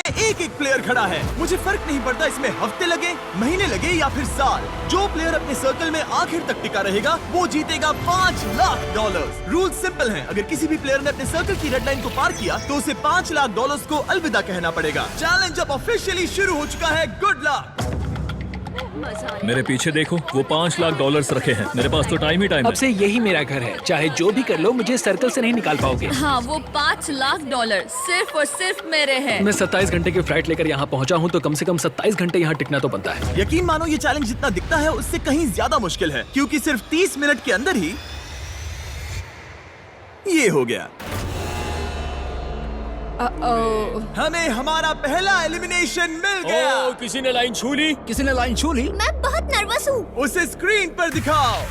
एक एक प्लेयर खड़ा है। मुझे फर्क नहीं पड़ता इसमें हफ्ते लगे, महीने लगे या फिर साल। जो प्लेयर अपने सर्कल में आखिर तक टिका रहेगा वो जीतेगा $5 लाख। रूल सिंपल हैं। अगर किसी भी प्लेयर ने अपने सर्कल की रेड लाइन को पार किया तो उसे $5 लाख को अलविदा कहना पड़ेगा। चैलेंज अब ऑफिशियली शुरू हो चुका है। Good luck. मेरे पीछे देखो, वो $5 लाख रखे हैं। मेरे पास तो टाइम ही टाइम है। अब से यही मेरा घर है, चाहे जो भी कर लो मुझे सर्कल से नहीं निकाल पाओगे। हाँ, वो $5 लाख सिर्फ और सिर्फ मेरे हैं। मैं 27 घंटे की फ्लाइट लेकर यहाँ पहुँचा हूँ तो कम से कम 27 घंटे यहाँ टिकना तो बनता है। यकीन मानो ये चैलेंज जितना दिखता है उससे कहीं ज्यादा मुश्किल है, क्योंकि सिर्फ 30 मिनट के अंदर ही ये हो गया। हमें हमारा पहला एलिमिनेशन मिल गया। किसी ने लाइन छू ली? किसी ने लाइन छू ली? मैं बहुत नर्वस हूँ। उसे स्क्रीन पर दिखाओ।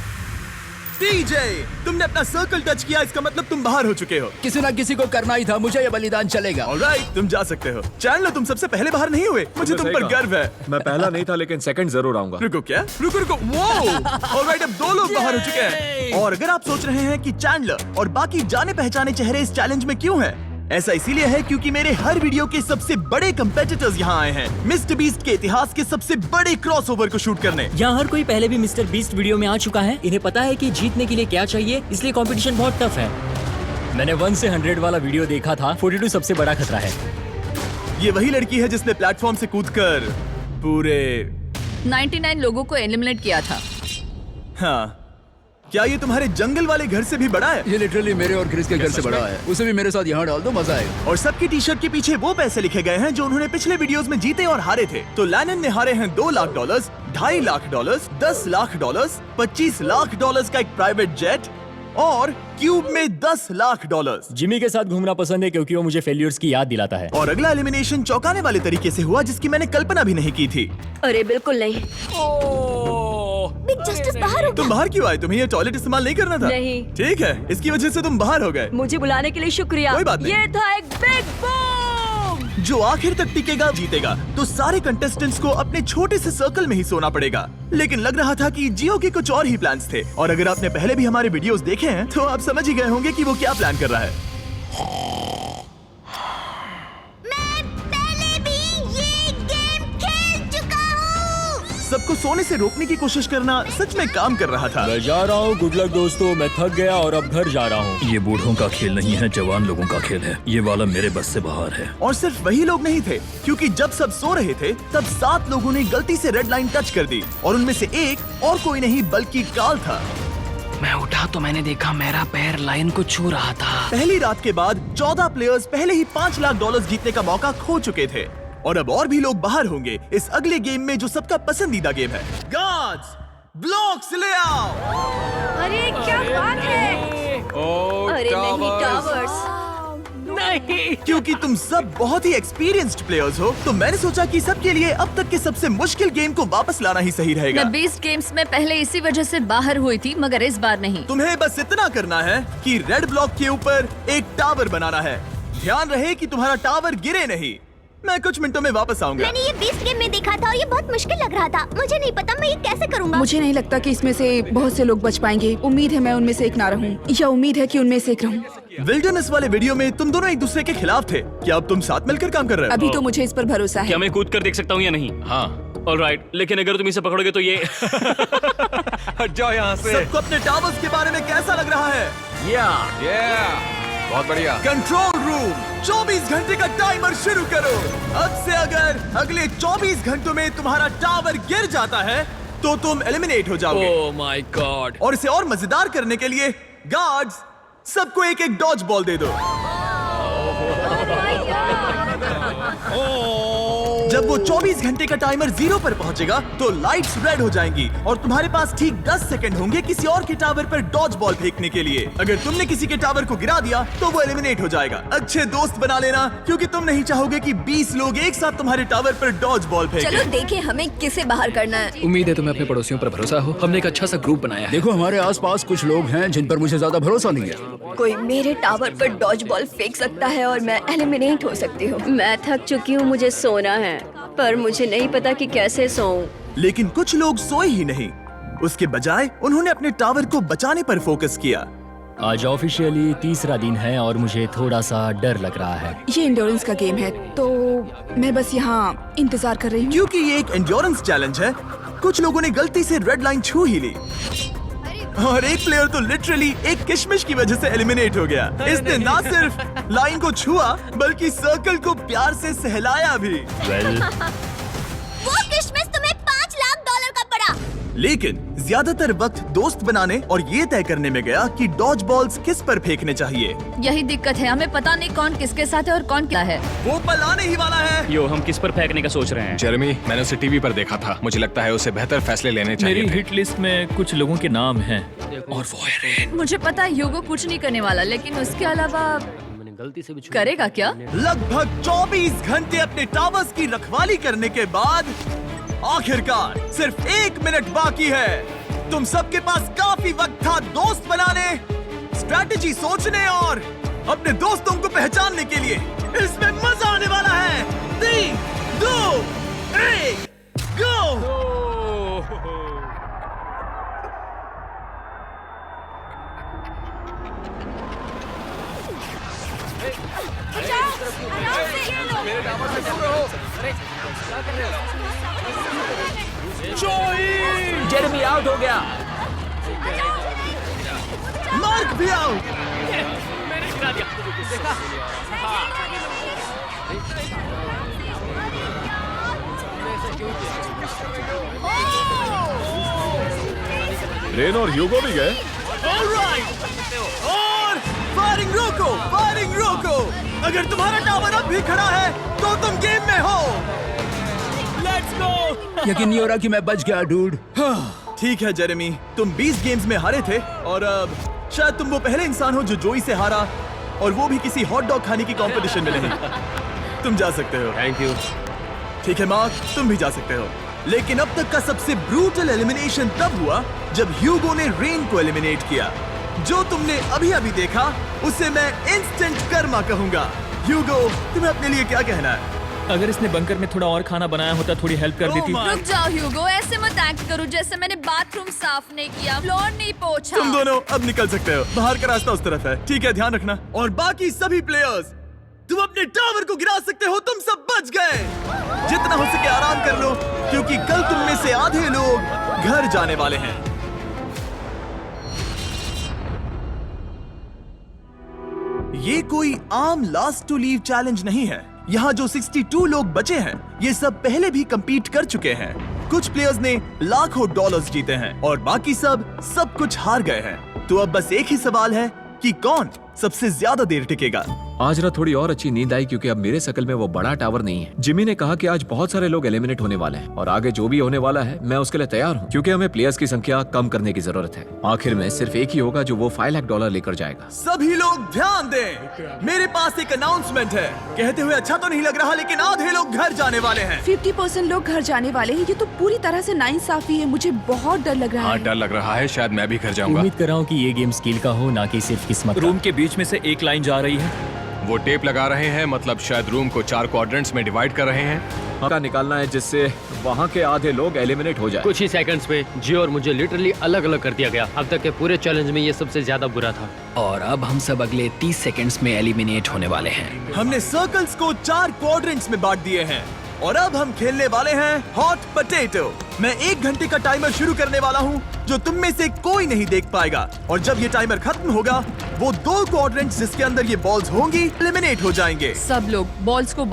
टीजे, तुमने अपना सर्कल टच किया, इसका मतलब तुम बाहर हो चुके हो। किसी ना किसी को करना ही था, मुझे ये बलिदान चलेगा। ऑलराइट, तुम जा सकते हो। चैंडलर, तुम सबसे पहले बाहर नहीं हुए, मुझे तुम पर गर्व है। मैं पहला नहीं था लेकिन सेकंड जरूर आऊंगा। रुको, क्या? रुको। वो ऑलराइट, अब 2 लोग बाहर हो चुके हैं। और अगर आप सोच रहे हैं कि चैंडलर और बाकी जाने पहचाने चेहरे इस चैलेंज में क्यों हैं? ऐसा इसीलिए है क्योंकि मेरे हर वीडियो के सबसे बड़े कंपेटिटर्स यहाँ आए हैं, मिस्टर बीस्ट के इतिहास के सबसे बड़े क्रॉसओवर को शूट करने। यहाँ हर कोई पहले भी मिस्टर बीस्ट वीडियो में आ चुका है। इन्हें पता है कि जीतने के लिए क्या चाहिए, इसलिए कंपटीशन बहुत टफ है। मैंने 1 से 100 वाला वीडियो देखा था। 42 सबसे बड़ा खतरा है। ये वही लड़की है जिसने प्लेटफॉर्म से कूदकर पूरे 99 लोगों को एलिमिनेट किया था। हाँ, क्या ये तुम्हारे जंगल वाले घर से भी बड़ा है? ये लिटरली मेरे और क्रिस के घर से बड़ा है। उसे भी मेरे साथ यहाँ डाल दो, मजा आएगा। और सबकी टी शर्ट के पीछे वो पैसे लिखे गए हैं जो उन्होंने पिछले वीडियोस में जीते और हारे थे। तो लैनन ने हारे हैं $2 लाख, $2.5 लाख, $10 लाख, $25 लाख का एक प्राइवेट जेट और क्यूब में $10 लाख। जिमी के साथ घूमना पसंद है क्योंकि वो मुझे फेलियर्स की याद दिलाता है। और अगला एलिमिनेशन चौंकाने वाले तरीके से हुआ जिसकी मैंने कल्पना भी नहीं की थी। अरे बिल्कुल नहीं। बिग जस्टिस बाहर हो गया। तुम बाहर क्यों आए? तुम्हें ये टॉयलेट इस्तेमाल नहीं करना था? नहीं। ठीक है, इसकी वजह से तुम बाहर हो गए। मुझे बुलाने के लिए शुक्रिया। कोई बात नहीं। ये था एक बिग बूम। जो आखिर तक टिकेगा जीतेगा। तो सारे कंटेस्टेंट्स को अपने छोटे से सर्कल में ही सोना पड़ेगा। लेकिन लग रहा था कि जियो के कुछ और ही प्लान्स थे। और अगर आपने पहले भी हमारे वीडियोस देखे हैं तो आप समझ ही गए होंगे कि वो क्या प्लान कर रहा है। मैं पहले भी ये गेम खेल चुका हूँ। सबको सोने से रोकने की कोशिश करना सच में काम कर रहा था। मैं जा रहा हूँ। गुड लक दोस्तों, मैं थक गया और अब घर जा रहा हूँ। ये बूढ़ों का खेल नहीं है, जवान लोगों का खेल है। ये वाला मेरे बस से बाहर है। और सिर्फ वही लोग नहीं थे, क्योंकि जब सब सो रहे थे तब 7 लोगों ने गलती से रेड लाइन टच कर दी। और उनमें से एक और कोई नहीं बल्कि काल था। मैं उठा तो मैंने देखा मेरा पैर लाइन को छू रहा था। पहली रात के बाद 14 प्लेयर्स पहले ही $5 लाख जीतने का मौका खो चुके थे। और अब और भी लोग बाहर होंगे इस अगले गेम में जो सबका पसंदीदा गेम है। गार्ड्स, ब्लॉक्स ले आओ। अरे क्या बात है? अरे नहीं, टावर्स नहीं। क्योंकि तुम सब बहुत ही एक्सपीरियंस्ड प्लेयर्स हो तो मैंने सोचा कि सबके लिए अब तक के सबसे मुश्किल गेम को वापस लाना ही सही रहेगा। मैं 20 गेम्स में पहले इसी वजह से बाहर हुई थी, मगर इस बार नहीं। तुम्हें बस इतना करना है कि रेड ब्लॉक के ऊपर एक टावर बनाना है। ध्यान रहे कि तुम्हारा टावर गिरे नहीं। मैं कुछ मिनटों में वापस आऊंगा। मैंने ये 20 गेम में देखा था और ये बहुत मुश्किल लग रहा था। मुझे नहीं पता मैं ये कैसे करूँगा। मुझे नहीं लगता कि इसमें से बहुत से लोग बच पाएंगे। उम्मीद है मैं उनमें से एक ना रहूं, या उम्मीद है कि उनमें से एक रहूं। विल्डरनेस वाले वीडियो में तुम दोनों एक दूसरे के खिलाफ थे। क्या अब तुम साथ मिलकर काम कर रहे हो? अभी तो मुझे इस पर भरोसा है। क्या मैं कूद कर देख सकता हूँ या नहीं? हाँ। ऑलराइट, लेकिन अगर तुम इसे पकड़ोगे तो ये हट जाओ यहाँ से। सबको अपने टावर्स के बारे में कैसा लग रहा है? बहुत बढ़िया। कंट्रोल रूम, 24 घंटे का टाइमर शुरू करो। अब से अगर अगले 24 घंटों में तुम्हारा टावर गिर जाता है तो तुम एलिमिनेट हो जाओगे। Oh my God. और इसे और मजेदार करने के लिए गार्ड्स सबको एक एक डॉज बॉल दे दो। जब वो 24 घंटे का टाइमर 0 पर पहुंचेगा तो लाइट्स रेड हो जाएंगी और तुम्हारे पास ठीक 10 सेकंड होंगे किसी और के टावर पर डॉज बॉल फेंकने के लिए। अगर तुमने किसी के टावर को गिरा दिया तो वो एलिमिनेट हो जाएगा। अच्छे दोस्त बना लेना क्योंकि तुम नहीं चाहोगे कि 20 लोग एक साथ तुम्हारे टावर पर डॉज बॉल फेंकें। चलो देखें हमें किसे बाहर करना है। उम्मीद है तुम्हें अपने पड़ोसियों पर भरोसा हो। हमने एक अच्छा सा ग्रुप बनाया है। देखो हमारे आसपास कुछ लोग हैं जिन पर मुझे ज्यादा भरोसा नहीं है। कोई मेरे टावर पर डॉज बॉल फेंक सकता है और मैं एलिमिनेट हो सकती हूँ। मैं थक चुकी हूँ, मुझे सोना है, पर मुझे नहीं पता कि कैसे सोऊं। लेकिन कुछ लोग सोए ही नहीं। उसके बजाय उन्होंने अपने टावर को बचाने पर फोकस किया। आज ऑफिशियली तीसरा दिन है और मुझे थोड़ा सा डर लग रहा है। ये इंड्योरेंस का गेम है तो मैं बस यहाँ इंतजार कर रही हूँ। क्योंकि ये एक एंड्योरेंस चैलेंज है, कुछ लोगों ने गलती से रेड लाइन छू ही ली और एक प्लेयर तो लिटरली एक किशमिश की वजह से एलिमिनेट हो गया। इसने ना सिर्फ लाइन को छुआ बल्कि सर्कल को प्यार से सहलाया भी। वो किशमिश तुम्हें $5 लाख का पड़ा। लेकिन ज्यादातर वक्त दोस्त बनाने और ये तय करने में गया कि डॉज बॉल्स किस पर फेंकने चाहिए। यही दिक्कत है, हमें पता नहीं कौन किसके साथ है और कौन क्या है। वो पल आने ही वाला है। यो, हम किस पर फेंकने का सोच रहे हैं? जेरेमी, मैंने उसे टीवी पर देखा था। मुझे लगता है उसे बेहतर फैसले लेने चाहिए मेरी थे। हिट लिस्ट में कुछ लोगों के नाम हैं और वो है रेन। मुझे पता है ह्यूगो कुछ नहीं करने वाला, लेकिन उसके अलावा गलती से भी करेगा क्या? लगभग 24 घंटे अपने टावर्स की रखवाली करने के बाद आखिरकार सिर्फ 1 मिनट बाकी है। तुम सबके पास काफी वक्त था दोस्त बनाने, स्ट्रैटेजी सोचने और अपने दोस्तों को पहचानने के लिए। इसमें मजा आने वाला है। 3, 2, 1, गो! जेरेमी आउट हो गया। मार्क भी आउट। रेन और ह्यूगो भी गए। ऑलराइट, और फायरिंग रोको, फायरिंग रोको। अगर तुम्हारा टावर अब भी खड़ा है तो तुम गेम में हो। Let's go. यकीन नहीं हो रहा कि मैं बच गया डूड। ठीक है जेरेमी, तुम 20 गेम्स में हारे थे और अब शायद तुम वो पहले इंसान हो जो जोई से हारा, और वो भी किसी हॉट डॉग खाने की कंपटीशन में नहीं। तुम जा सकते हो। Thank you. ठीक है मार्क, तुम भी जा सकते हो। लेकिन अब तक का सबसे ब्रूटल एलिमिनेशन तब हुआ जब ह्यूगो ने रेन को एलिमिनेट किया। जो तुमने अभी अभी देखा उसे मैं इंस्टेंट कर्मा कहूंगा। ह्यूगो, तुम्हें अपने लिए क्या कहना है? अगर इसने बंकर में थोड़ा और खाना बनाया होता थोड़ी हेल्प कर देती। रुक जाओ ह्यूगो, ऐसे मत एक्ट करो जैसे मैंने बाथरूम साफ नहीं किया, फ्लोर नहीं पोंछा। तुम दोनों अब निकल सकते हो। बाहर का रास्ता उस तरफ है। ठीक है, ध्यान रखना। और बाकी सभी प्लेयर्स, तुम अपने टावर को गिरा सकते हो। तुम सब बच गए। जितना हो सके आराम कर लो, क्योंकि कल तुम में से आधे लोग घर जाने वाले हैं। ये कोई आम लास्ट टू लीव चैलेंज नहीं है। यहाँ जो 62 लोग बचे हैं, ये सब पहले भी compete कर चुके हैं। कुछ प्लेयर्स ने लाखों डॉलर्स जीते हैं और बाकी सब कुछ हार गए हैं। तो अब बस एक ही सवाल है कि कौन सबसे ज्यादा देर टिकेगा। आज रात थोड़ी और अच्छी नींद आई क्योंकि अब मेरे सर्कल में वो बड़ा टावर नहीं है। जिमी ने कहा कि आज बहुत सारे लोग एलिमिनेट होने वाले हैं और आगे जो भी होने वाला है मैं उसके लिए तैयार हूँ, क्योंकि हमें प्लेयर्स की संख्या कम करने की जरूरत है। आखिर में सिर्फ एक ही होगा जो वो $5 लाख लेकर जाएगा। सभी लोग ध्यान दें, मेरे पास एक अनाउंसमेंट है। कहते हुए अच्छा तो नहीं लग रहा, लेकिन आधे लोग घर जाने वाले हैं। 50% लोग घर जाने वाले हैं। ये तो पूरी तरह से नाइंसाफी है। मुझे बहुत डर लग रहा हाँ, है। डर लग रहा है। शायद मैं भी घर जाऊंगा। उम्मीद कर रहा हूँ कि ये गेम स्किल का हो, ना कि सिर्फ किस्मत का। रूम के बीच में से एक लाइन जा रही है। वो टेप लगा रहे हैं, मतलब शायद रूम को 4 क्वाड्रेंट्स में डिवाइड कर रहे हैं। का निकालना है जिससे वहाँ के आधे लोग एलिमिनेट हो जाए। कुछ ही सेकंड्स में जियो और मुझे लिटरली अलग अलग कर दिया गया। अब तक के पूरे चैलेंज में ये सबसे ज्यादा बुरा था। और अब हम सब अगले 30 सेकंड्स में एलिमिनेट होने वाले हैं। हमने सर्कल्स को 4 क्वाड्रेंट्स में बांट दिए हैं और अब हम खेलने वाले हैं हॉट पोटैटो। मैं 1 घंटे का टाइमर शुरू करने वाला हूँ जो तुम में से कोई नहीं देख पाएगा, और जब ये टाइमर खत्म होगा वो 2 क्वाड्रेंट्स जिसके अंदर ये बॉल्स होंगी एलिमिनेट हो जाएंगे। सब लोग बॉल्स को